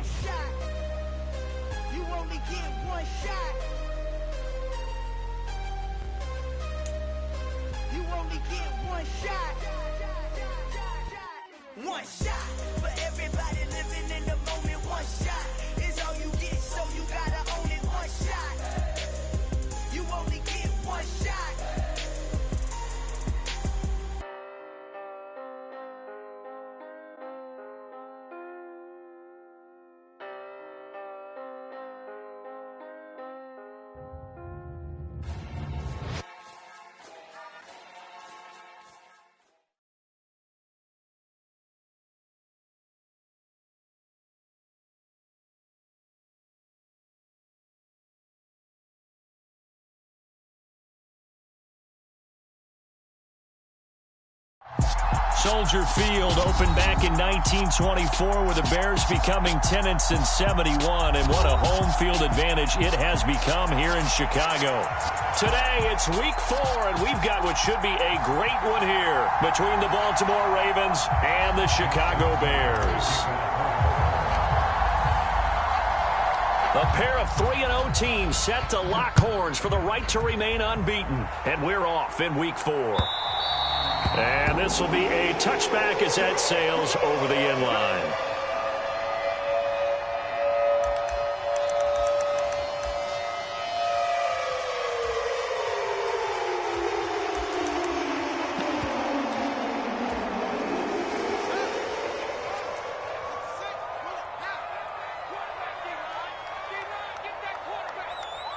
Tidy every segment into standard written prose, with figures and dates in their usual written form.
one shot. You only get one shot. You only get one shot. One shot for everybody living in the moment. One shot is all you get, so you gotta own it. One shot. You only get one shot. Soldier Field opened back in 1924 with the Bears becoming 10-71, and what a home field advantage it has become here in Chicago. Today it's week 4, and we've got what should be a great one here between the Baltimore Ravens and the Chicago Bears. A pair of 3-0 teams set to lock horns for the right to remain unbeaten, and we're off in week 4. And this will be a touchback as that sails over the end line.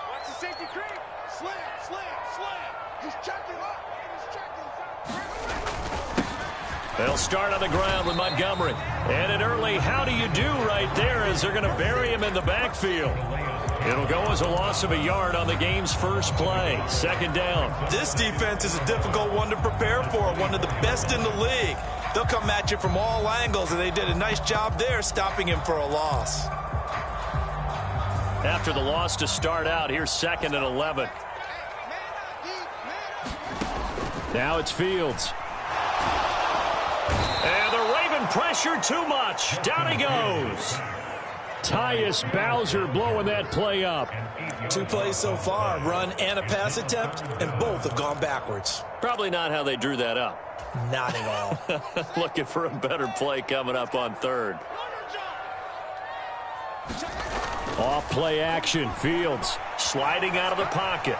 Watch the safety creep. Slam. He's checking up. They'll start on the ground with Montgomery. And an early how do you do right there as they're going to bury him in the backfield. It'll go as a loss of a yard on the game's first play. Second down. This defense is a difficult one to prepare for, one of the best in the league. They'll come at you from all angles, and they did a nice job there stopping him for a loss. After the loss to start out, here's 2nd and 11. Now it's Fields. And the Raven pressure too much. Down he goes. Tyus Bowser blowing that play up. 2 plays so far, run and a pass attempt, and both have gone backwards. Probably not how they drew that up. Not at all. Looking for a better play coming up on 3rd. Off play action. Fields sliding out of the pocket.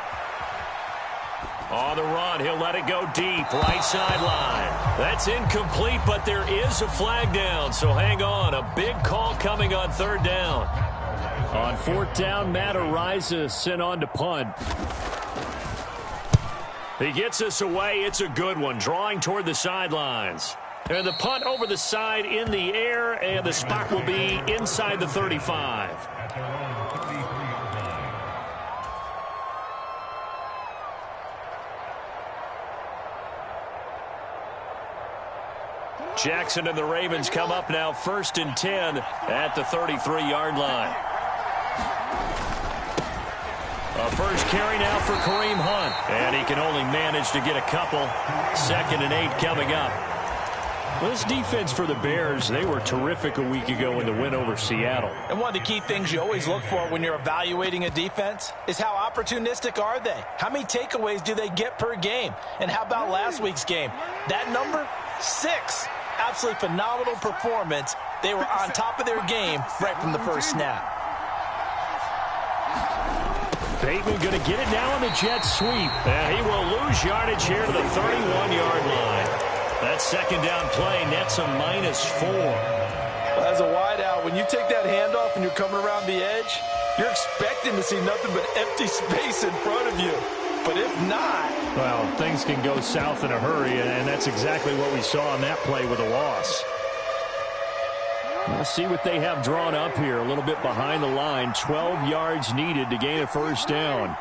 On the run, he'll let it go deep, right sideline. That's incomplete, but there is a flag down, so hang on. A big call coming on 3rd down. On 4th down, Matt Ariza sent on to punt. He gets us away. It's a good one, drawing toward the sidelines. And the punt over the side in the air, and the spot will be inside the 35. Jackson and the Ravens come up now 1st and 10 at the 33-yard line. A first carry now for Kareem Hunt. And he can only manage to get a couple. 2nd and 8 coming up. Well, this defense for the Bears, they were terrific a week ago in the win over Seattle. And one of the key things you always look for when you're evaluating a defense is how opportunistic are they? How many takeaways do they get per game? And how about last week's game? That number? 6. Absolutely phenomenal performance. They were on top of their game right from the first snap. Bateman going to get it now on the jet sweep. And he will lose yardage here to the 31-yard line. That 2nd down play nets a -4. Well, as a wideout, when you take that handoff and you're coming around the edge, you're expecting to see nothing but empty space in front of you. But if not... Well, things can go south in a hurry, and that's exactly what we saw on that play with a loss. We'll see what they have drawn up here. A little bit behind the line. 12 yards needed to gain a first down.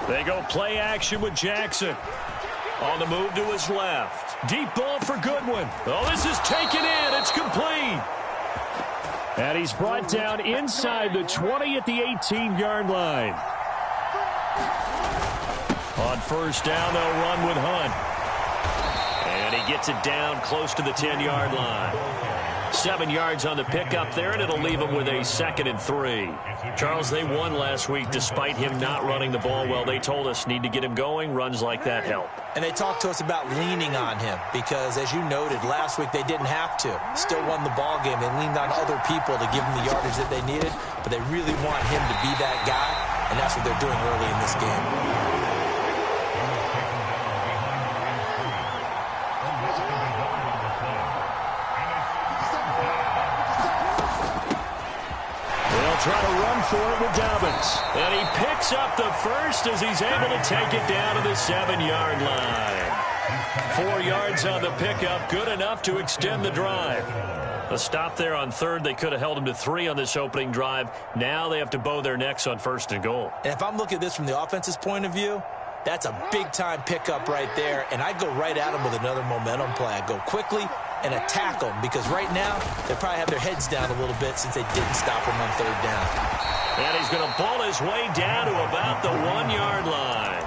They go play action with Jackson. On the move to his left. Deep ball for Goodwin. Oh, this is taken in. It's complete. And he's brought down inside the 20 at the 18-yard line. On first down, they'll run with Hunt. And And he gets it down close to the 10-yard line. 7 yards on the pickup there, and it'll leave him with a 2nd and 3. Charles, they won last week despite him not running the ball well. They told us need to get him going. Runs like that help. And they talked to us about leaning on him because, as you noted, last week they didn't have to. Still won the ball game. They leaned on other people to give them the yardage that they needed, but they really want him to be that guy, and that's what they're doing early in this game. Try to run for it with Dobbins. And he picks up the first as he's able to take it down to the 7-yard line. 4 yards on the pickup, good enough to extend the drive. A stop there on 3rd. They could have held him to 3 on this opening drive. Now they have to bow their necks on 1st and goal. And if I'm looking at this from the offense's point of view, that's a big-time pickup right there. And I go right at him with another momentum play. I go quickly and attack them because right now they probably have their heads down a little bit since they didn't stop him on 3rd down. And he's going to ball his way down to about the 1-yard line.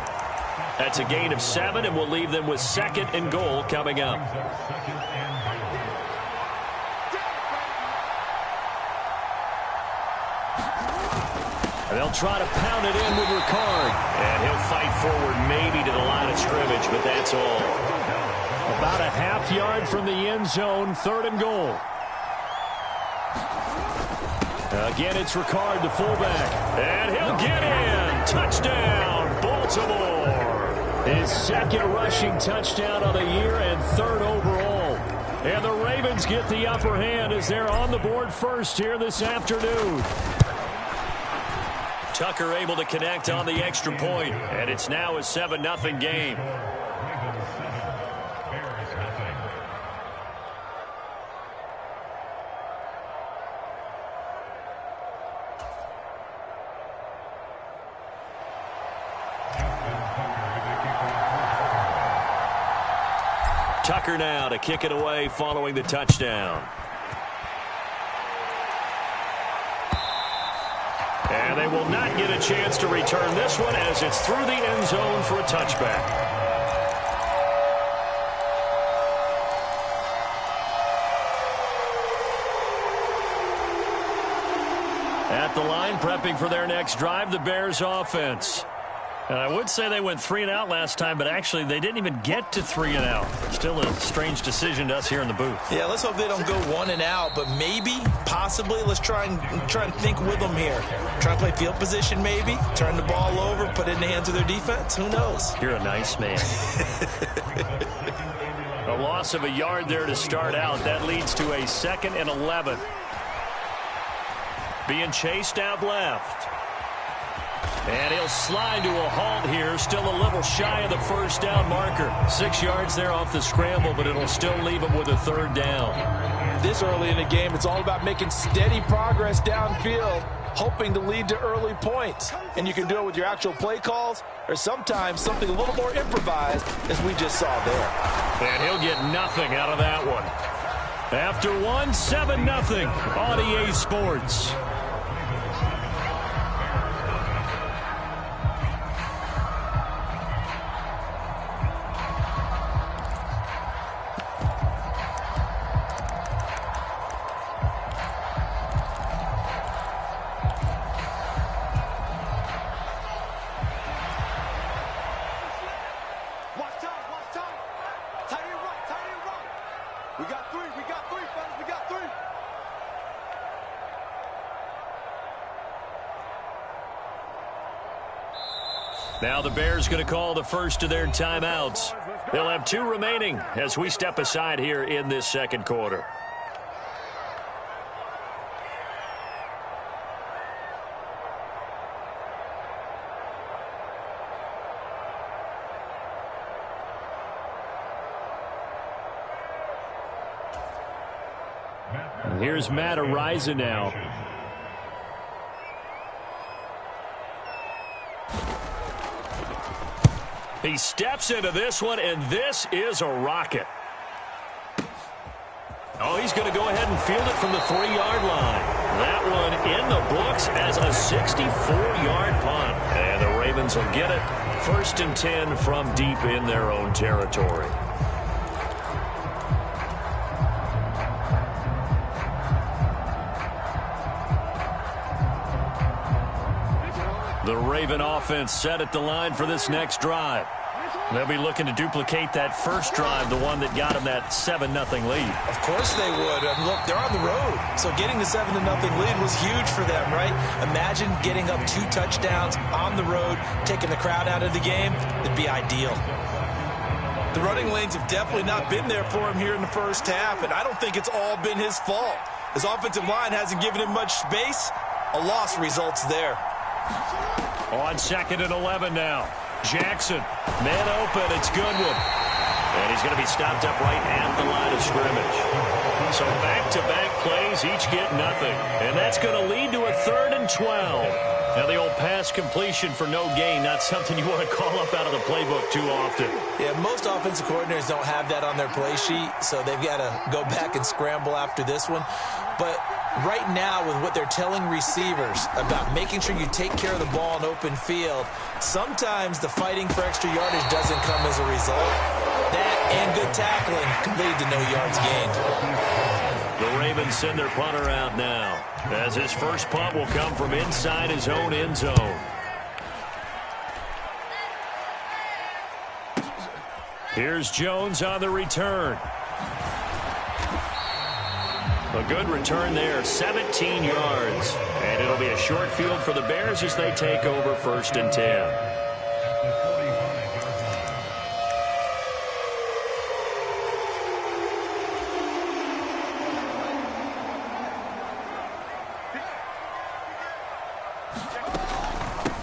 That's a gain of 7, and we'll leave them with 2nd and goal coming up. And they'll try to pound it in with Ricard. And he'll fight forward maybe to the line of scrimmage, but that's all. About a half-yard from the end zone, 3rd and goal. Again, it's Ricard, the fullback. And he'll get in. Touchdown, Baltimore. His 2nd rushing touchdown of the year and 3rd overall. And the Ravens get the upper hand as they're on the board first here this afternoon. Tucker able to connect on the extra point, and it's now a 7-0 game. Tucker now to kick it away following the touchdown. And they will not get a chance to return this one as it's through the end zone for a touchback. At the line, prepping for their next drive, the Bears offense. And I would say they went 3 and out last time, but actually they didn't even get to 3 and out. Still a strange decision to us here in the booth. Yeah, let's hope they don't go 1 and out, but maybe, possibly, let's try and think with them here. Try and play field position maybe, turn the ball over, put it in the hands of their defense. Who knows? You're a nice man. A loss of a yard there to start out. That leads to a 2nd and 11. Being chased out left. And he'll slide to a halt here. Still a little shy of the 1st down marker. 6 yards there off the scramble, but it'll still leave him with a 3rd down. This early in the game, it's all about making steady progress downfield, hoping to lead to early points. And you can do it with your actual play calls or sometimes something a little more improvised, as we just saw there. And he'll get nothing out of that one. After 1, 7-0 on EA Sports. Now the Bears going to call the first of their timeouts. They'll have 2 remaining as we step aside here in this 2nd quarter. And here's Matt Ariza now. He steps into this one, and this is a rocket. Oh, he's going to go ahead and field it from the 3-yard line. That one in the books as a 64-yard punt. And the Ravens will get it. 1st and 10 from deep in their own territory. The Raven offense set at the line for this next drive. They'll be looking to duplicate that first drive, the one that got them that 7-0 lead. Of course they would. And look, they're on the road. So getting the 7-0 lead was huge for them, right? Imagine getting up 2 touchdowns on the road, taking the crowd out of the game. It'd be ideal. The running lanes have definitely not been there for him here in the first half, and I don't think it's all been his fault. His offensive line hasn't given him much space. A loss results there. On 2nd and 11 now. Jackson, man open, it's Goodwin. And he's going to be stopped up right at the line of scrimmage. So back-to-back plays, each get nothing. And that's going to lead to a 3rd and 12. Now the old pass completion for no gain, not something you want to call up out of the playbook too often. Yeah, most offensive coordinators don't have that on their play sheet, so they've got to go back and scramble after this one. But right now, with what they're telling receivers about making sure you take care of the ball in open field, sometimes the fighting for extra yardage doesn't come as a result. That and good tackling can lead to no yards gained. The Ravens send their punter out now, as his first punt will come from inside his own end zone. Here's Jones on the return. A good return there, 17 yards. And it'll be a short field for the Bears as they take over 1st and 10.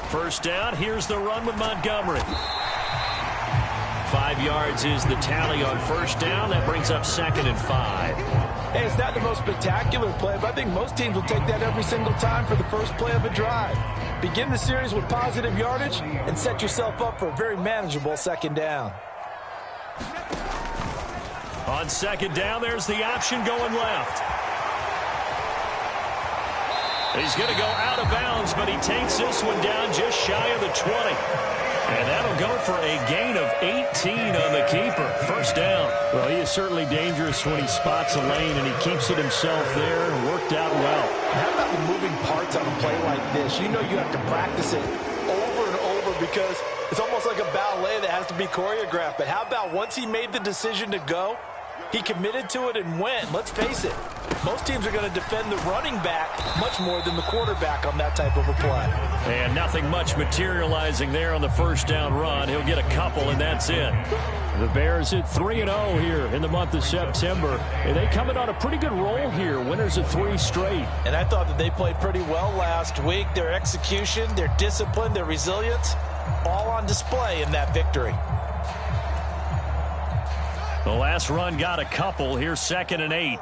First down, here's the run with Montgomery. 5 yards is the tally on first down. That brings up 2nd and 5. Hey, it's not the most spectacular play, but I think most teams will take that every single time for the first play of a drive. Begin the series with positive yardage and set yourself up for a very manageable 2nd down. On 2nd down, there's the option going left. He's going to go out of bounds, but he takes this one down just shy of the 20. And that'll go for a gain of 18 on the keeper. First down. Well, he is certainly dangerous when he spots a lane, and he keeps it himself there and worked out well. How about the moving parts on a play like this? You know you have to practice it over and over because it's almost like a ballet that has to be choreographed. But how about once he made the decision to go, he committed to it and went. Let's face it, most teams are going to defend the running back much more than the quarterback on that type of a play. And nothing much materializing there on the first down run. He'll get a couple, and that's it. The Bears at 3-0 here in the month of September. And they coming on a pretty good roll here. Winners of 3 straight. And I thought that they played pretty well last week. Their execution, their discipline, their resilience, all on display in that victory. The last run got a couple. Here's 2nd and 8.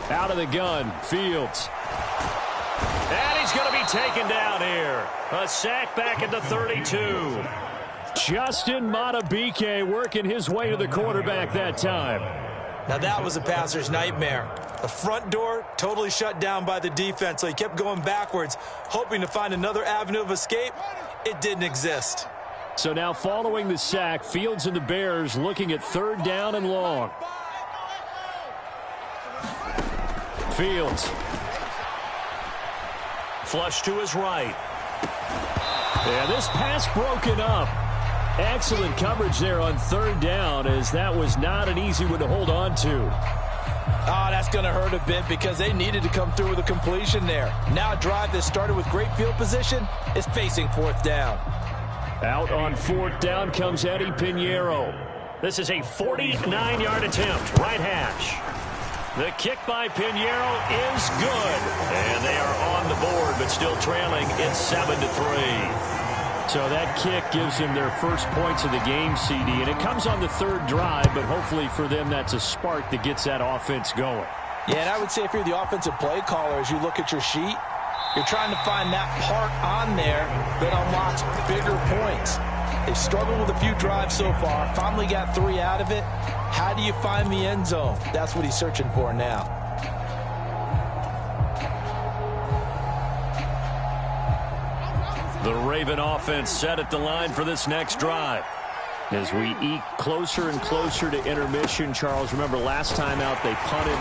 Out of the gun, Fields. And he's going to be taken down here. A sack back at the 32. Justin Matabike working his way to the quarterback that time. Now that was a passer's nightmare. The front door totally shut down by the defense, so he kept going backwards, hoping to find another avenue of escape. It didn't exist. So now following the sack, Fields and the Bears looking at 3rd down and long. Fields. Flush to his right. Yeah, this pass broken up. Excellent coverage there on 3rd down, as that was not an easy one to hold on to. Oh, that's going to hurt a bit because they needed to come through with a completion there. Now a drive that started with great field position is facing 4th down. Out on 4th down comes Eddie Pinheiro. This is a 49-yard attempt, right hash. The kick by Pinheiro is good. And they are on the board, but still trailing. It's 7-3. So that kick gives them their first points of the game, CD. And it comes on the 3rd drive, but hopefully for them that's a spark that gets that offense going. Yeah, and I would say if you're the offensive play caller, as you look at your sheet, you're trying to find that part on there that unlocks bigger points. They've struggled with a few drives so far, finally got 3 out of it. How do you find the end zone? That's what he's searching for now. The Raven offense set at the line for this next drive. As we eke closer and closer to intermission, Charles, remember last time out they punted.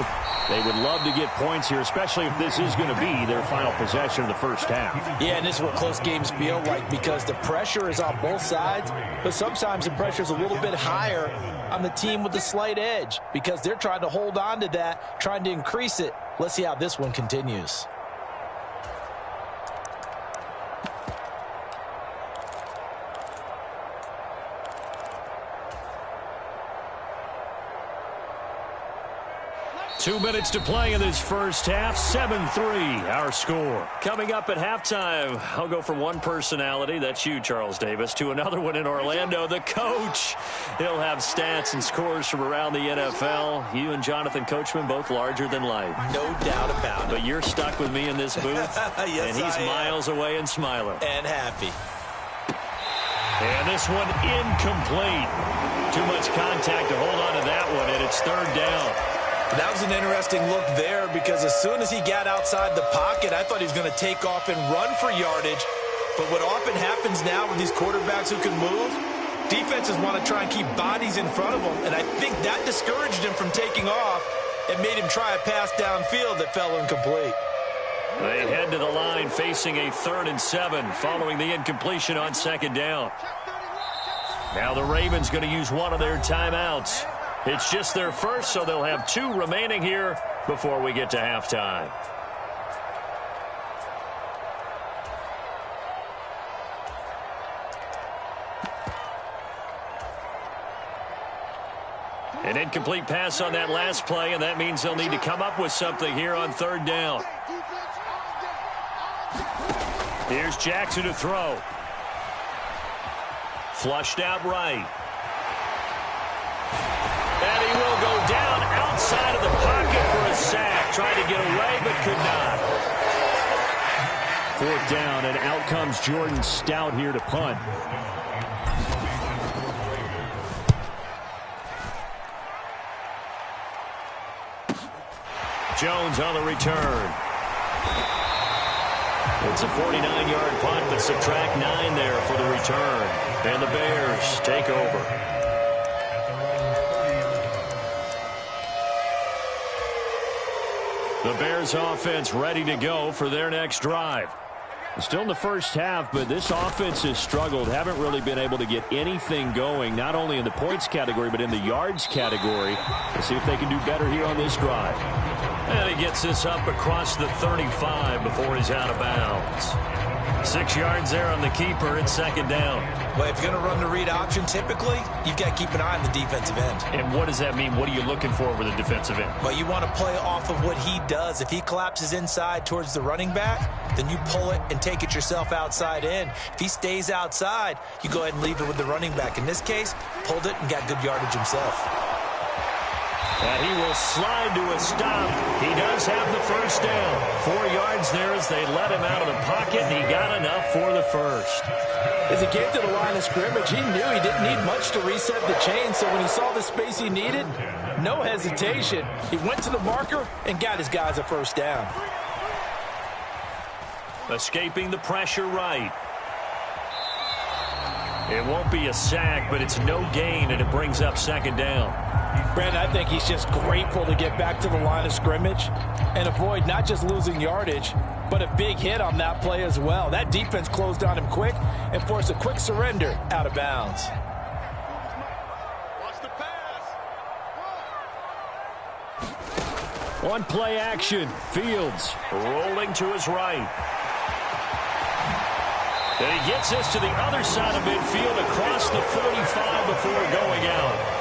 They would love to get points here, especially if this is going to be their final possession of the first half. Yeah, and this is what close games feel like because the pressure is on both sides, but sometimes the pressure is a little bit higher on the team with the slight edge because they're trying to hold on to that, trying to increase it. Let's see how this one continues. Two minutes to play in this first half. 7-3, our score. Coming up at halftime, I'll go from one personality, that's you, Charles Davis, to another one in Orlando, the coach. He'll have stats and scores from around the NFL. You and Jonathan Coachman, both larger than life. No doubt about it. But you're stuck with me in this booth, yes, and he's miles away and smiling. And happy. And this one incomplete. Too much contact to hold on to that one, and it's third down. That was an interesting look there because as soon as he got outside the pocket, I thought he was going to take off and run for yardage. But what often happens now with these quarterbacks who can move, defenses want to try and keep bodies in front of them, and I think that discouraged him from taking off and made him try a pass downfield that fell incomplete. They head to the line facing a 3rd and 7 following the incompletion on second down. Now the Ravens going to use one of their timeouts. It's just their first, so they'll have 2 remaining here before we get to halftime. An incomplete pass on that last play, and that means they'll need to come up with something here on 3rd down. Here's Jackson to throw. Flushed out right. And he will go down outside of the pocket for a sack. Tried to get away, but could not. 4th down, and out comes Jordan Stout here to punt. Jones on the return. It's a 49-yard punt, but subtract 9 there for the return. And the Bears take over. The Bears offense ready to go for their next drive. Still in the first half, but this offense has struggled. Haven't really been able to get anything going, not only in the points category, but in the yards category. Let's see if they can do better here on this drive. And he gets this up across the 35 before he's out of bounds. 6 yards there on the keeper. It's 2nd down. Well, if you're going to run the read option, typically, you've got to keep an eye on the defensive end. And what does that mean? What are you looking for with a defensive end? Well, you want to play off of what he does. If he collapses inside towards the running back, then you pull it and take it yourself outside in. If he stays outside, you go ahead and leave it with the running back. In this case, pulled it and got good yardage himself. And he will slide to a stop. He does have the first down. 4 yards there as they let him out of the pocket, and he got enough for the first. As he came to the line of scrimmage, he knew he didn't need much to reset the chain, so when he saw the space he needed, no hesitation. He went to the marker and got his guys a first down. Escaping the pressure right. It won't be a sack, but it's no gain, and it brings up 2nd down. Brandon, I think he's just grateful to get back to the line of scrimmage and avoid not just losing yardage, but a big hit on that play as well. That defense closed on him quick and forced a quick surrender out of bounds. Watch the pass. On play action, Fields Rolling to his right. And he gets this to the other side of midfield across the 35 before going out.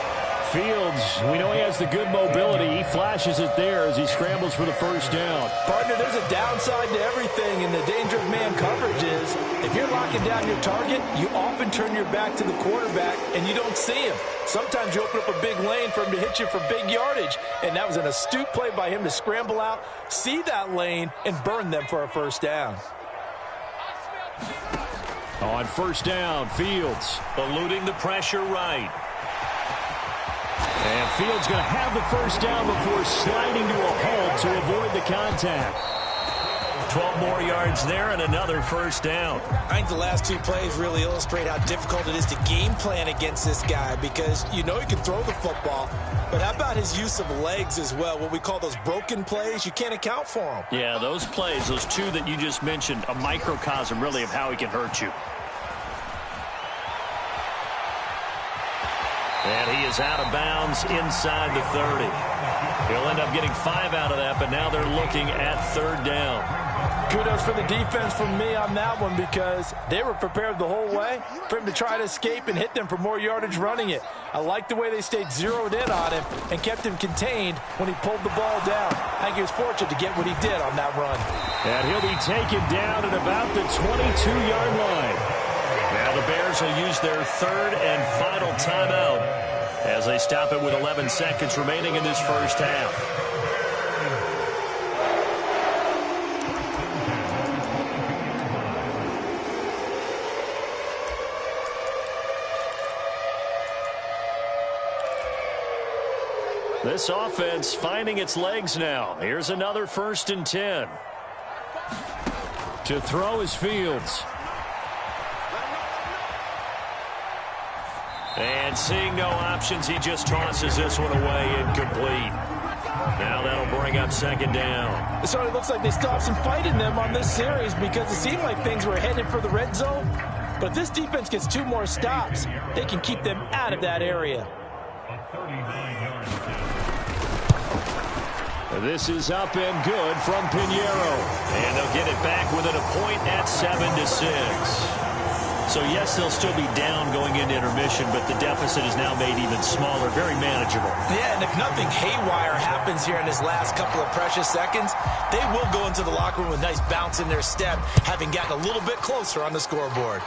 Fields, we know he has the good mobility. He flashes it there as he scrambles for the first down. Partner, there's a downside to everything, and the danger of man coverage is if you're locking down your target, you often turn your back to the quarterback, and you don't see him. Sometimes you open up a big lane for him to hit you for big yardage, and that was an astute play by him to scramble out, see that lane, and burn them for a first down. On first down, Fields Eluding the pressure right. And Fields going to have the first down before sliding to a halt to avoid the contact. 12 more yards there and another first down. I think the last two plays really illustrate how difficult it is to game plan against this guy, because you know he can throw the football, but how about his use of legs as well? What we call those broken plays, you can't account for them. Yeah, those plays, those two that you just mentioned, a microcosm really of how he can hurt you. And he is out of bounds inside the 30. He'll end up getting 5 out of that, but now they're looking at third down. Kudos for the defense from me on that one, because they were prepared the whole way for him to try to escape and hit them for more yardage running it. I like the way they stayed zeroed in on him and kept him contained when he pulled the ball down. I think he was fortunate to get what he did on that run. And he'll be taken down at about the 22-yard line. Now the Bears will use their third and final timeout as they stop it with 11 seconds remaining in this first half. This offense finding its legs now. Here's another 1st and 10. To throw is Fields. And seeing no options, he just tosses this one away, incomplete. Now that'll bring up second down. It sort of looks like they still have some fight in them on this series, because it seemed like things were headed for the red zone. But if this defense gets 2 more stops, they can keep them out of that area. This is up and good from Pinheiro. And they'll get it back within a point at 7-6. So, yes, they'll still be down going into intermission, but the deficit is now made even smaller, very manageable. Yeah, and if nothing haywire happens here in his last couple of precious seconds, they will go into the locker room with a nice bounce in their step, having gotten a little bit closer on the scoreboard.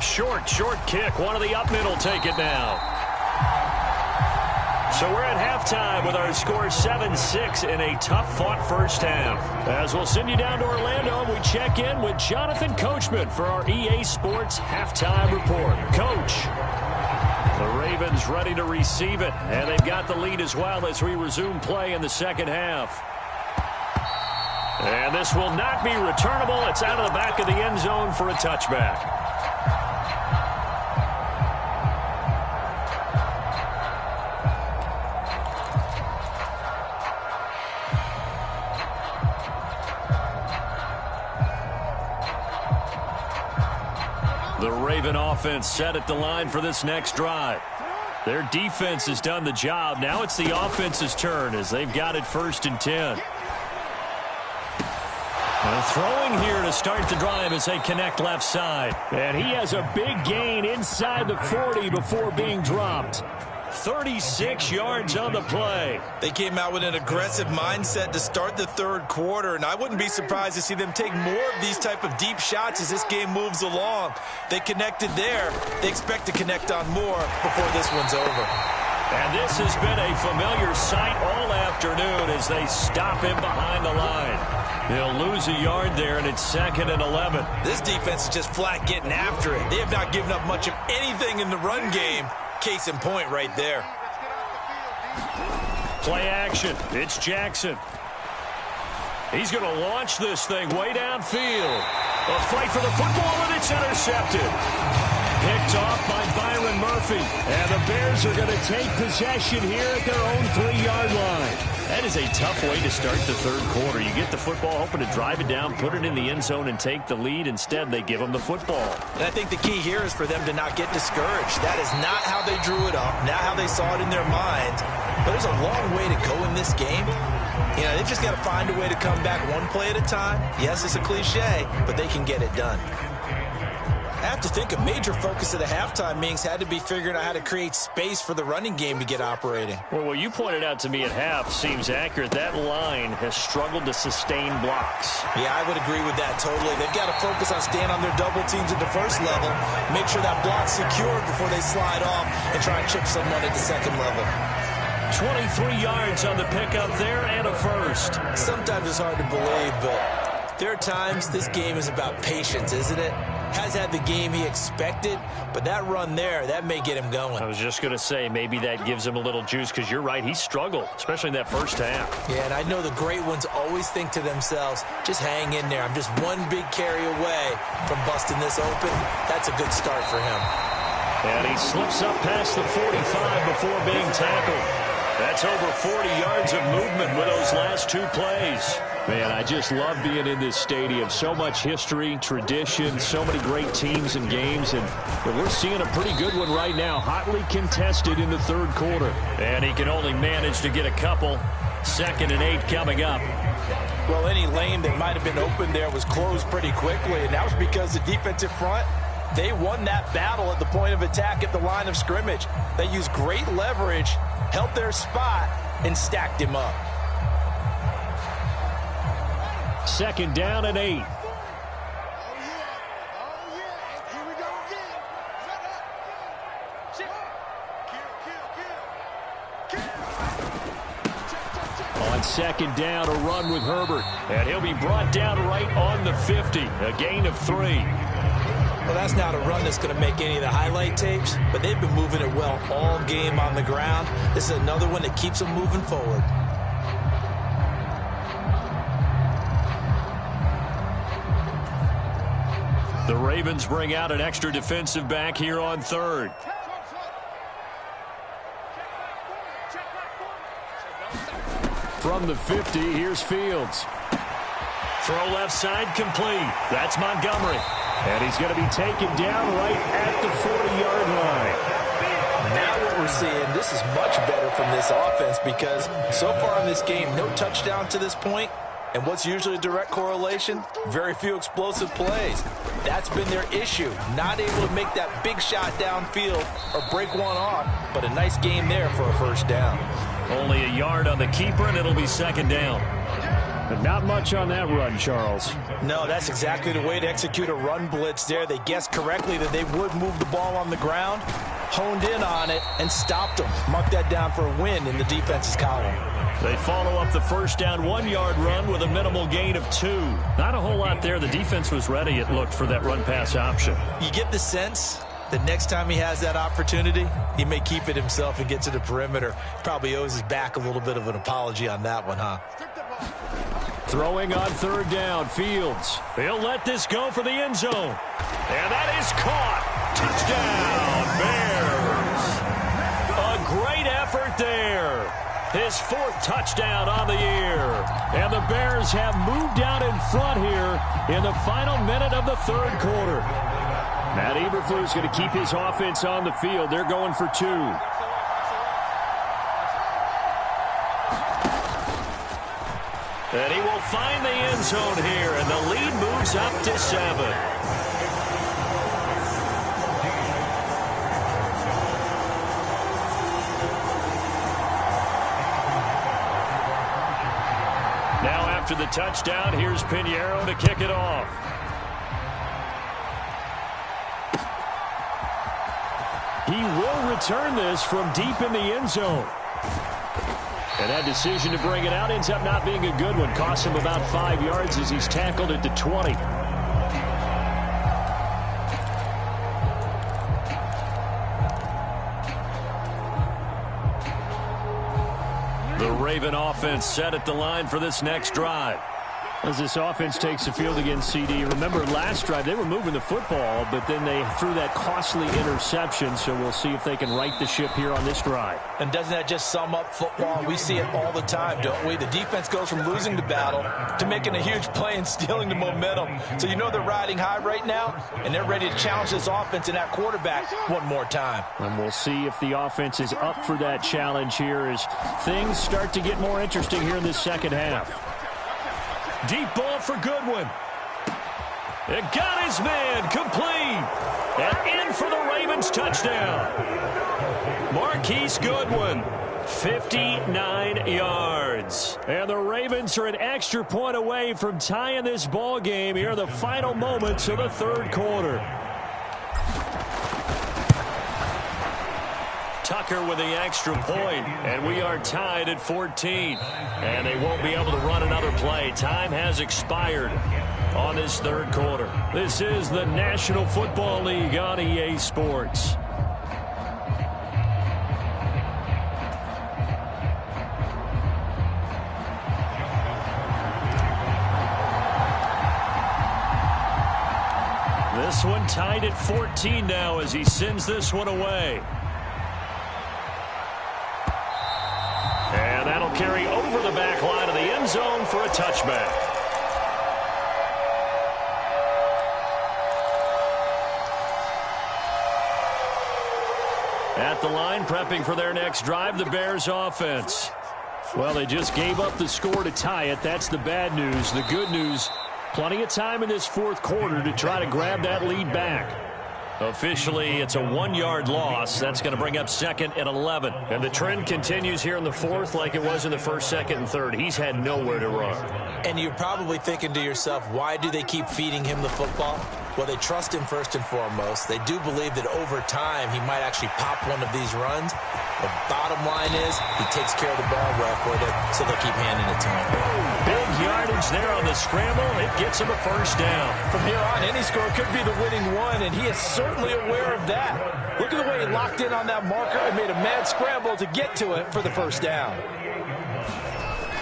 Short kick. One of the up mid will take it now. So we're at halftime with our score 7-6 in a tough-fought first half. As we'll send you down to Orlando, we check in with Jonathan Coachman for our EA Sports Halftime Report. Coach, the Ravens ready to receive it, and they've got the lead as well as we resume play in the second half. And this will not be returnable. It's out of the back of the end zone for a touchback. The Raven offense set at the line for this next drive. Their defense has done the job. Now it's the offense's turn as they've got it 1st and 10. And throwing here to start the drive as they connect left side. And he has a big gain inside the 40 before being dropped. 36 yards on the play. They came out with an aggressive mindset to start the third quarter, and I wouldn't be surprised to see them take more of these type of deep shots as this game moves along. They connected there. They expect to connect on more before this one's over. And this has been a familiar sight all afternoon as they stop him behind the line. They'll lose a yard there, and it's 2nd and 11. This defense is just flat getting after it. They have not given up much of anything in the run game. Case in point right there. Play action. It's Jackson. He's going to launch this thing way downfield. A fight for the football, and it's intercepted. Picked off by Byron Murphy. And the Bears are going to take possession here at their own 3-yard line. That is a tough way to start the third quarter. You get the football, hoping to drive it down, put it in the end zone, and take the lead. Instead, they give them the football. And I think the key here is for them to not get discouraged. That is not how they drew it up, not how they saw it in their minds. But there's a long way to go in this game. You know, they've just got to find a way to come back one play at a time. Yes, it's a cliche, but they can get it done. I have to think a major focus of the halftime meetings had to be figuring out how to create space for the running game to get operating. Well, what you pointed out to me at half seems accurate. That line has struggled to sustain blocks. Yeah, I would agree with that totally. They've got to focus on staying on their double teams at the first level, make sure that block's secured before they slide off and try and chip someone at the second level. 23 yards on the pickup there and a first. Sometimes it's hard to believe, but there are times this game is about patience, isn't it? has had the game he expected, but that run there, that may get him going. I was just going to say, maybe that gives him a little juice, because you're right, he struggled, especially in that first half. Yeah, and I know the great ones always think to themselves, just hang in there. I'm just one big carry away from busting this open. That's a good start for him. And he slips up past the 45 before being tackled. That's over 40 yards of movement with those last two plays. Man, I just love being in this stadium. So much history, tradition, so many great teams and games, and we're seeing a pretty good one right now, hotly contested in the third quarter. And he can only manage to get a couple. 2nd and 8 coming up. Well, any lane that might have been open there was closed pretty quickly, and that was because the defensive front, they won that battle at the point of attack at the line of scrimmage. They used great leverage, held their spot, and stacked him up. 2nd down and 8. On 2nd down, a run with Herbert. And he'll be brought down right on the 50. A gain of 3. Well, that's not a run that's going to make any of the highlight tapes, but they've been moving it well all game on the ground. This is another one that keeps them moving forward. The Ravens bring out an extra defensive back here on 3rd. From the 50, here's Fields. Throw left side complete. That's Montgomery. And he's going to be taken down right at the 40-yard line. Now what we're seeing, this is much better from this offense because so far in this game, no touchdown to this point. And what's usually a direct correlation? Very few explosive plays. That's been their issue. Not able to make that big shot downfield or break one off, but a nice game there for a first down. Only a yard on the keeper, and it'll be 2nd down. But not much on that run, Charles. No, that's exactly the way to execute a run blitz there. They guessed correctly that they would move the ball on the ground, honed in on it, and stopped them. Mark that down for a win in the defense's column. They follow up the first down 1-yard run with a minimal gain of 2. Not a whole lot there. The defense was ready, it looked, for that run-pass option. You get the sense that next time he has that opportunity, he may keep it himself and get to the perimeter. Probably owes his back a little bit of an apology on that one, huh? Throwing on 3rd down, Fields. He'll let this go for the end zone. And that is caught. Touchdown, Bears. A great effort there. His 4th touchdown on the year. And the Bears have moved out in front here in the final minute of the 3rd quarter. Matt Eberflus going to keep his offense on the field. They're going for 2. And he will find the end zone here, and the lead moves up to 7. Now after the touchdown, here's Pinheiro to kick it off. He will return this from deep in the end zone. And that decision to bring it out ends up not being a good one. Costs him about 5 yards as he's tackled at the 20. The Raven offense set at the line for this next drive. As this offense takes the field against CD, remember last drive they were moving the football, but then they threw that costly interception, so we'll see if they can right the ship here on this drive. And doesn't that just sum up football? We see it all the time, don't we? The defense goes from losing the battle to making a huge play and stealing the momentum. So you know they're riding high right now, and they're ready to challenge this offense and that quarterback one more time. And we'll see if the offense is up for that challenge here as things start to get more interesting here in this second half. Deep ball for Goodwin. It got his man complete. And in for the Ravens touchdown. Marquise Goodwin, 59 yards. And the Ravens are an extra point away from tying this ball game here in the final moments of the 3rd quarter. Tucker with the extra point, and we are tied at 14. And they won't be able to run another play. Time has expired. on this third quarter. This is the National Football League on EA Sports. This one tied at 14 now as he sends this one away. And that'll carry over the back line of the end zone for a touchback. At the line, prepping for their next drive, the Bears offense. Well, they just gave up the score to tie it. That's the bad news. The good news, plenty of time in this fourth quarter to try to grab that lead back. Officially, it's a 1-yard loss. That's going to bring up 2nd and 11. And the trend continues here in the fourth like it was in the first, 2nd, and 3rd. He's had nowhere to run. And you're probably thinking to yourself, why do they keep feeding him the football? Well, they trust him first and foremost. They do believe that over time he might actually pop one of these runs. The bottom line is he takes care of the ball well for them, so they'll keep handing it to him. Big yardage there on the scramble. It gets him a first down. From here on, any score could be the winning one, and he is certainly aware of that. Look at the way he locked in on that marker and made a mad scramble to get to it for the first down.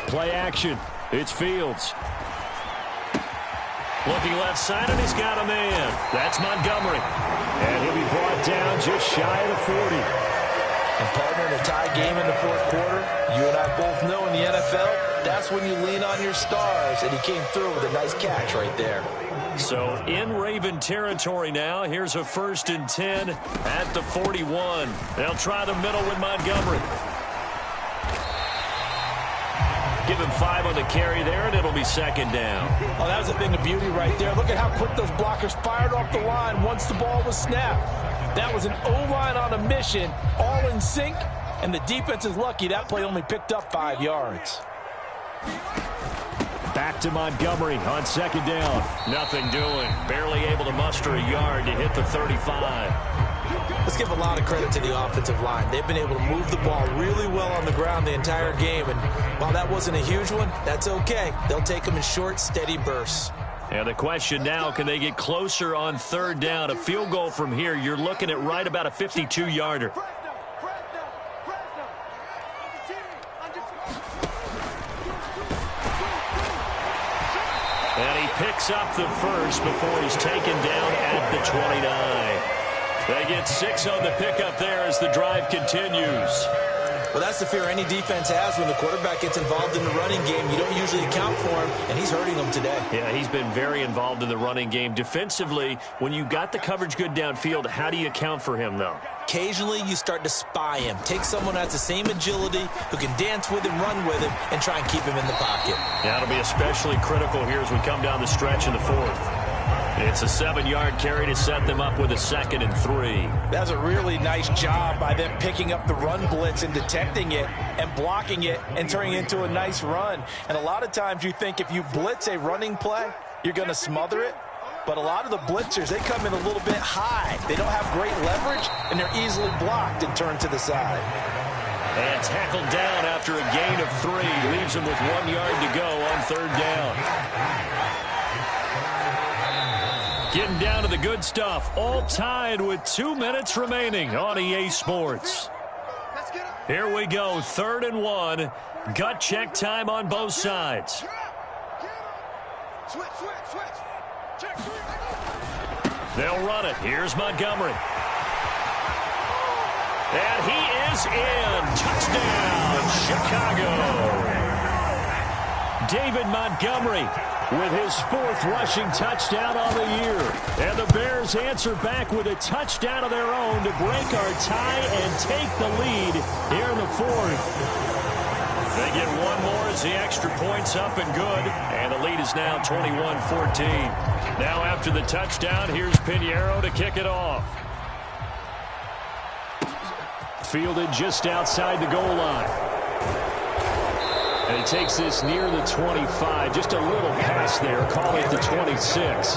Play action. It's Fields. Looking left side, and he's got a man. That's Montgomery. And he'll be brought down just shy of the 40. And partner, in a tie game in the fourth quarter, you and I both know in the NFL, that's when you lean on your stars. And he came through with a nice catch right there. So in Raven territory now. Here's a 1st and 10 at the 41. They'll try the middle with Montgomery. Give him 5 on the carry there, and it'll be 2nd down. Oh, that was a thing of beauty right there. Look at how quick those blockers fired off the line once the ball was snapped. That was an O-line on a mission, all in sync, and the defense is lucky that play only picked up 5 yards. Back to Montgomery on 2nd down. Nothing doing. Barely able to muster a yard to hit the 35. Let's give a lot of credit to the offensive line. They've been able to move the ball really well on the ground the entire game, and while that wasn't a huge one, that's okay. They'll take them in short, steady bursts. And the question now, can they get closer on 3rd down? A field goal from here, you're looking at right about a 52-yarder. And he picks up the first before he's taken down at the 29. They get 6 on the pickup there as the drive continues. Well, that's the fear any defense has when the quarterback gets involved in the running game. You don't usually account for him, and he's hurting them today. Yeah, he's been very involved in the running game. Defensively, when you got the coverage good downfield, how do you account for him, though? Occasionally, you start to spy him. Take someone who has the same agility, who can dance with him, run with him, and try and keep him in the pocket. Yeah, it'll be especially critical here as we come down the stretch in the fourth. It's a 7-yard carry to set them up with a 2nd and 3. That's a really nice job by them picking up the run blitz and detecting it and blocking it and turning it into a nice run. And a lot of times you think if you blitz a running play, you're going to smother it. But a lot of the blitzers, they come in a little bit high. They don't have great leverage, and they're easily blocked and turned to the side. And tackled down after a gain of 3. Leaves him with 1 yard to go on 3rd down. Getting down to the good stuff. All tied with 2 minutes remaining on EA Sports. Here we go. 3rd and 1. Gut check time on both sides. They'll run it. Here's Montgomery. And he is in. Touchdown, Chicago. David Montgomery with his 4th rushing touchdown on the year. And the Bears answer back with a touchdown of their own to break our tie and take the lead here in the 4th. They get 1 more as the extra point's up and good. And the lead is now 21-14. Now after the touchdown, here's Pinheiro to kick it off. Fielded just outside the goal line. And he takes this near the 25. Just a little pass there. Call it the 26.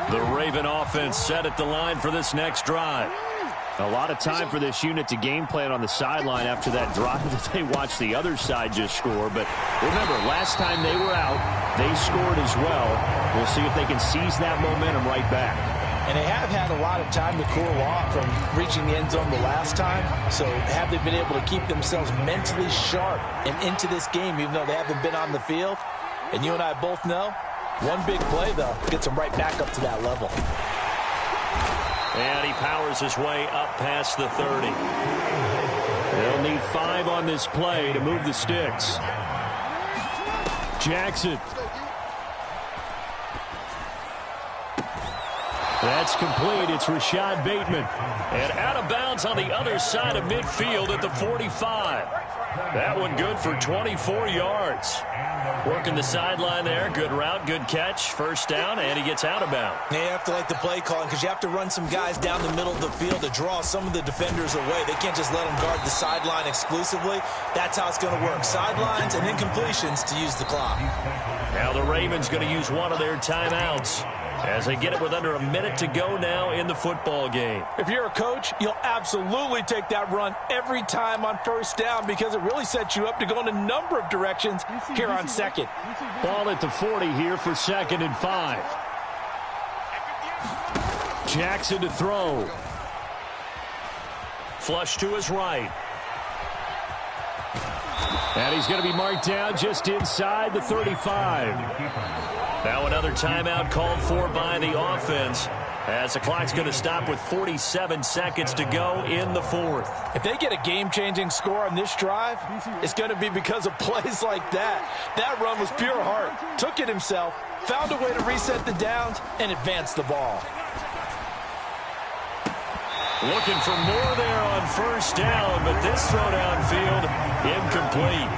The Raven offense set at the line for this next drive. A lot of time for this unit to game plan on the sideline after that drive that they watched the other side just score. But remember, last time they were out, they scored as well. We'll see if they can seize that momentum right back. And they have had a lot of time to cool off from reaching the end zone the last time. So have they been able to keep themselves mentally sharp and into this game, even though they haven't been on the field? And you and I both know, one big play, though, gets them right back up to that level. And he powers his way up past the 30. They'll need 5 on this play to move the sticks. Jackson. That's complete. It's Rashad Bateman. And out of bounds on the other side of midfield at the 45. That one good for 24 yards. Working the sideline there. Good route, good catch. First down, and he gets out of bounds. You have to like the play calling because you have to run some guys down the middle of the field to draw some of the defenders away. They can't just let them guard the sideline exclusively. That's how it's going to work. Sidelines and incompletions to use the clock. Now the Ravens going to use one of their timeouts as they get it with under a minute to go now in the football game. If you're a coach, you'll absolutely take that run every time on first down because it really sets you up to go in a number of directions here on second. Ball at the 40 here for 2nd and 5. Jackson to throw. Flush to his right. And he's going to be marked down just inside the 35. Now another timeout called for by the offense as the clock's going to stop with 47 seconds to go in the 4th. If they get a game-changing score on this drive, it's going to be because of plays like that. That run was pure heart. Took it himself, found a way to reset the downs, and advance the ball. Looking for more there on first down, but this throw downfield incomplete.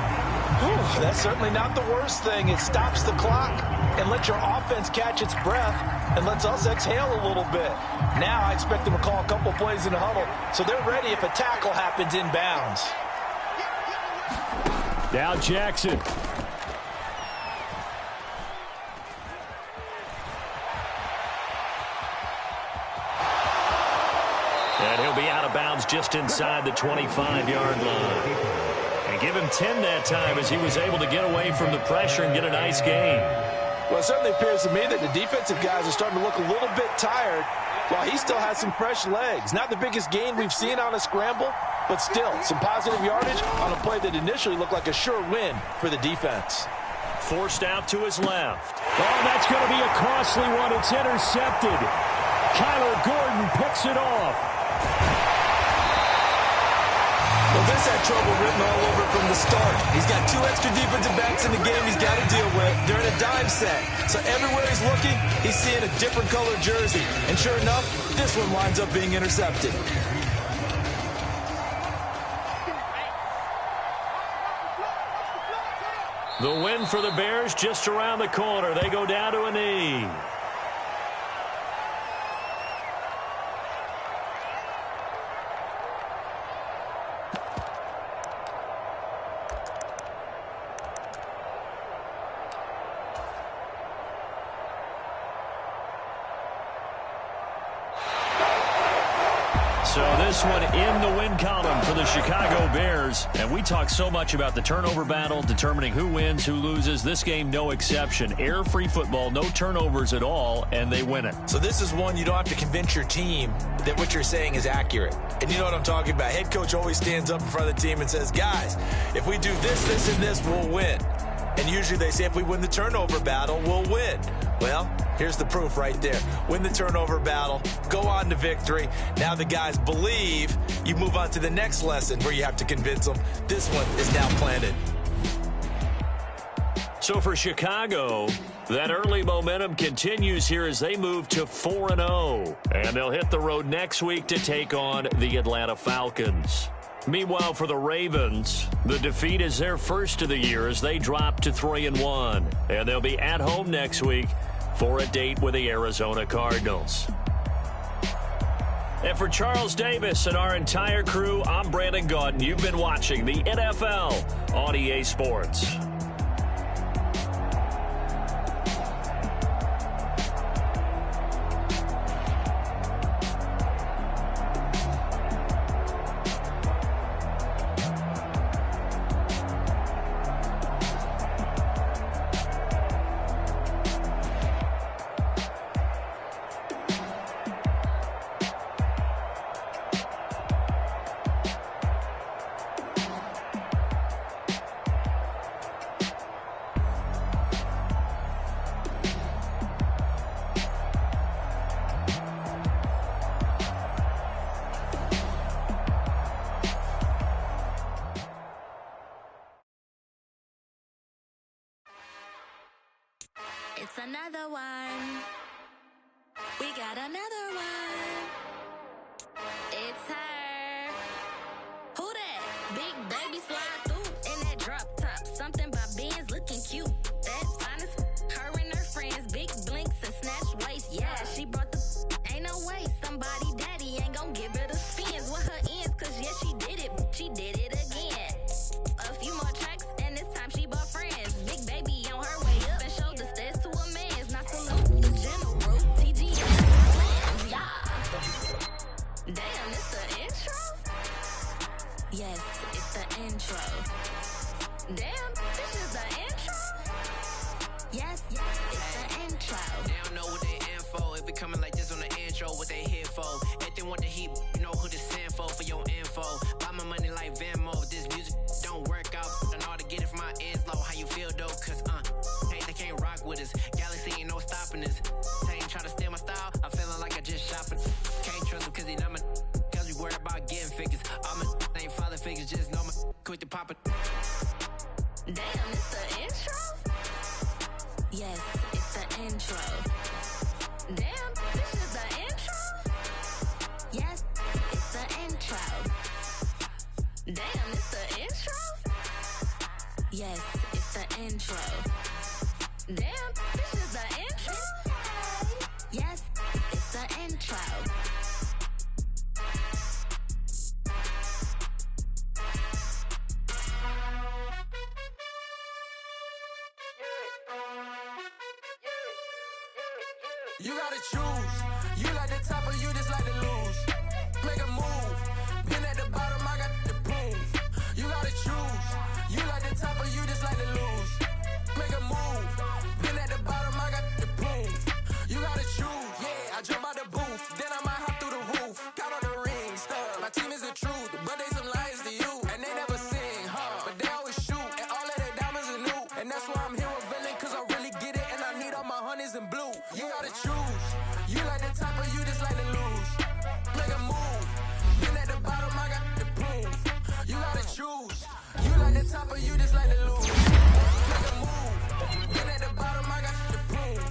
Whew, that's certainly not the worst thing. It stops the clock and lets your offense catch its breath and lets us exhale a little bit. Now I expect them to call a couple plays in the huddle so they're ready if a tackle happens inbounds. Now Jackson. And he'll be out of bounds just inside the 25-yard line. And give him 10 that time as he was able to get away from the pressure and get a nice gain. Well, it certainly appears to me that the defensive guys are starting to look a little bit tired while he still has some fresh legs. Not the biggest gain we've seen on a scramble, but still some positive yardage on a play that initially looked like a sure win for the defense. Forced out to his left. Oh, that's going to be a costly one. It's intercepted. Kyler Gordon picks it off. Well, this had trouble written all over from the start. He's got 2 extra defensive backs in the game he's got to deal with during a dime set. So everywhere he's looking, he's seeing a different colored jersey. And sure enough, this one winds up being intercepted. The win for the Bears just around the corner. They go down to a knee. So this one in the win column for the Chicago Bears. And we talk so much about the turnover battle, determining who wins, who loses. This game, no exception. Error-free football, no turnovers at all, and they win it. So this is one you don't have to convince your team that what you're saying is accurate. And you know what I'm talking about. Head coach always stands up in front of the team and says, guys, if we do this, this, and this, we'll win. And usually they say if we win the turnover battle, we'll win. Well, here's the proof right there. Win the turnover battle, go on to victory. Now the guys believe. You move on to the next lesson where you have to convince them. This one is now planted. So for Chicago, that early momentum continues here as they move to 4-0. And they'll hit the road next week to take on the Atlanta Falcons. Meanwhile, for the Ravens, the defeat is their first of the year as they drop to 3-1. And they'll be at home next week for a date with the Arizona Cardinals. And for Charles Davis and our entire crew, I'm Brandon Gaudin. You've been watching the NFL on EA Sports. It's another one. We got another one. It's her. Who that? Big baby slide through in that drop top. Something by Benz looking cute. That's fine as her and her friends. Big blinks and snatch waist. Yeah, she brought the ain't no way. Somebody daddy ain't gon' give her the spins with her ends. Cause yeah, she did it. She did it again. A few more tracks and this time she bought friends. Big baby on her way up and showed the stairs to a man's. Not salute the general. TG plans, yeah. Damn, it's the intro? Yes, it's the intro. Damn, this is the intro? Yes, it's the intro. They don't know what they in for. If we coming like this on the intro, what they here for? If they want the heat, you know who to send for your info. Buy my money like Venmo. This music don't work out. I know how to get it from my ends low. How you feel though? Cause hey, they can't rock with us. Galaxy ain't no stopping this. They ain't try to steal my style. I'm feeling like I just shot for. Can't trust him cause he not my. Cause we worried about getting figures. All my ain't father figures. Just know my quick to pop it. Damn, it's the intro? Yes, it's the intro. Damn, this is the intro? Yes, it's the intro. Damn, it's the intro? Yes, it's the intro. Damn, this is the intro? Yes, it's the intro. You gotta choose. You like the top or you just like to lose. Make a move. Been at the bottom, I got the prove. You gotta choose. You like the top or you just like to lose. Make a move. Been at the bottom, I got the prove. You gotta choose. Yeah, I jump out the booth. Then I might hop through the roof. Count on the rings. Stuff. My team is the truth, but they some liars to you. And they never sing, but they always shoot. And all of their diamonds are new. And that's why I'm here with villain, cause I really get it. And I need all my honeys in blue. You gotta choose. You like the top or you just like to lose. Make a move. Been at the bottom, I got the proof. You gotta choose. You like the top or you just like to lose. Make a move. Been at the bottom, I got the proof.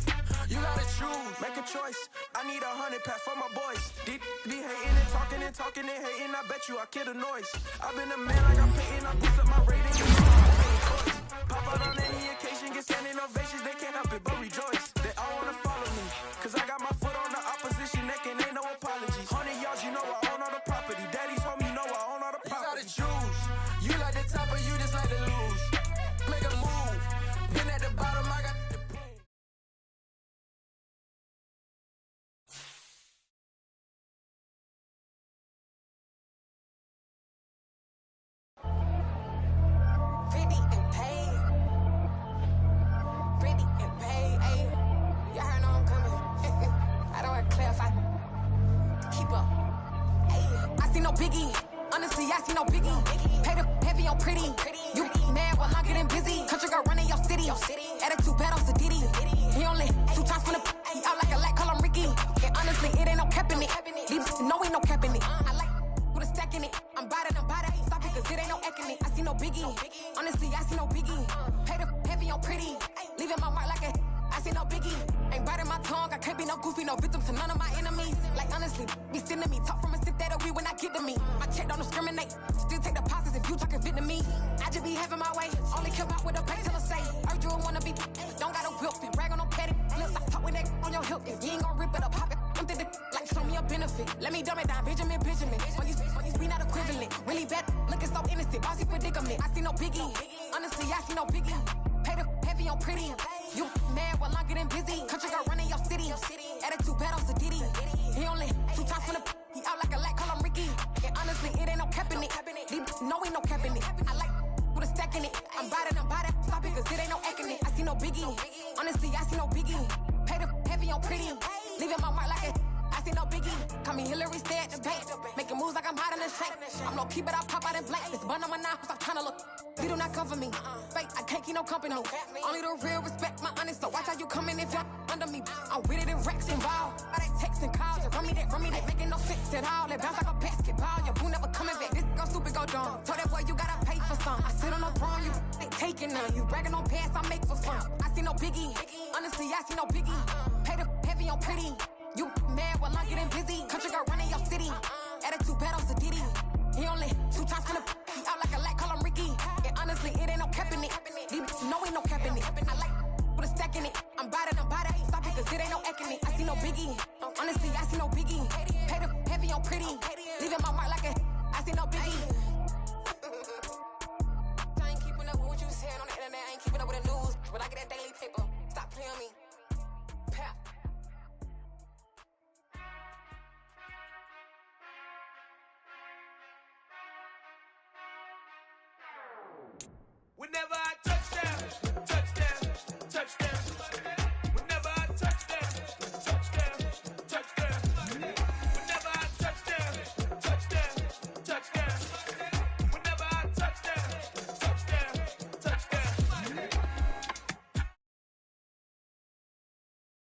You gotta choose. Make a choice. I need 100 pack for my boys. Be hating and talking and talking and hating. I bet you I kill the noise. I've been a man like I'm Peyton. I boost up my rating. You know I'm paying toys. Pop out on any occasion, get standing ovations. They can't help it but rejoice. They all wanna follow me, cause I got my foot on the opposition neck and ain't no apologies. 100 yards, you know I own all the property. Daddy's home, you know I own all the property. You gotta choose. You like the top or you just like to lose. Make a move. Been at the bottom, I got the proof. Pretty and paid. Pretty and paid, ayy. Y'all heard know I'm coming. I don't want to clarify. Keep up. Ayy. I see no biggie. Honestly, I see no biggie. Pay the heavy on pretty. You mad while I'm getting busy. Country girl running your city. Attitude bad on Diddy. He only 2 times from the he out like a light, call him Ricky. And honestly, it ain't no cap in it. Leave no ain't no cap in it. I like with a stack in it. I'm bada. Stop it, cause it ain't no eck in it. I see no biggie. Honestly, I see no biggie. Pay the heavy on pretty. Leaving my mark like a I see no biggie. Ain't biting my tongue. I can't be no goofy, no victim to none of my enemies. Like honestly, be sending me talk from a sit that we when I get to me. My check don't discriminate. Still take deposits if you talking Vietnamese. I just be having my way. Only come out with a pay till I say. Urge you wanna be. Don't got a whip and brag on no petty. Look, I talk with that on your hip. If you ain't gon' rip it up, pop it. I'm the like show me a benefit. Let me dumb it down, Benjamin. For you be not equivalent. Really bad, looking so innocent. Bossy predicament. I see no biggie. Honestly, I see no biggie. Pay the heavy on pretty. You mad while I'm getting busy. Country girl running your city. Attitude bad on Diddy. He only 2 times from the he out like a light, call him Ricky. And honestly, it ain't no cap in it. No ain't no cap in it. I like with a stack in it. I'm bada. Stop it, cause it ain't no eck in it. I see no biggie. Honestly, I see no biggie. Pay the heavy on pretty. Leaving my mark like a I see no biggie. Call me Hillary, stay at the bank. Making moves like I'm hot in the shank. I'm low key, but I pop out in blank. This bun on my knife, stop trying to look. You do not come for me. Fake, I can't keep no company. Only the real respect my honest. So watch how you coming if you're under me. I'm with it in Rex involved. All that text and calls. Run me that making no sense at all. They bounce like a basketball. Your boo never coming back. This go stupid, go dumb. Told that boy you gotta pay wait for some. I sit on the throne, you ain't taking none. You bragging on past, I make for fun. I see no biggie. Honestly, I see no biggie. Pay the heavy on pretty. You mad while I'm getting busy. Country girl running your city. Attitude bad on Diddy. He only 2 times from the he out like a light, call him Ricky. And honestly, it ain't no cap in it. These no ain't no cap in it. I like with a stack in it. I'm about it. Stop it, cause it ain't no acting it. I see no biggie. Honestly, I see no biggie. Pay the heavy on pretty. Leaving my mark like a I see no biggie. I ain't keeping up with what you saying on the internet. I ain't keeping up with the news. But I get that daily paper. Stop playing me.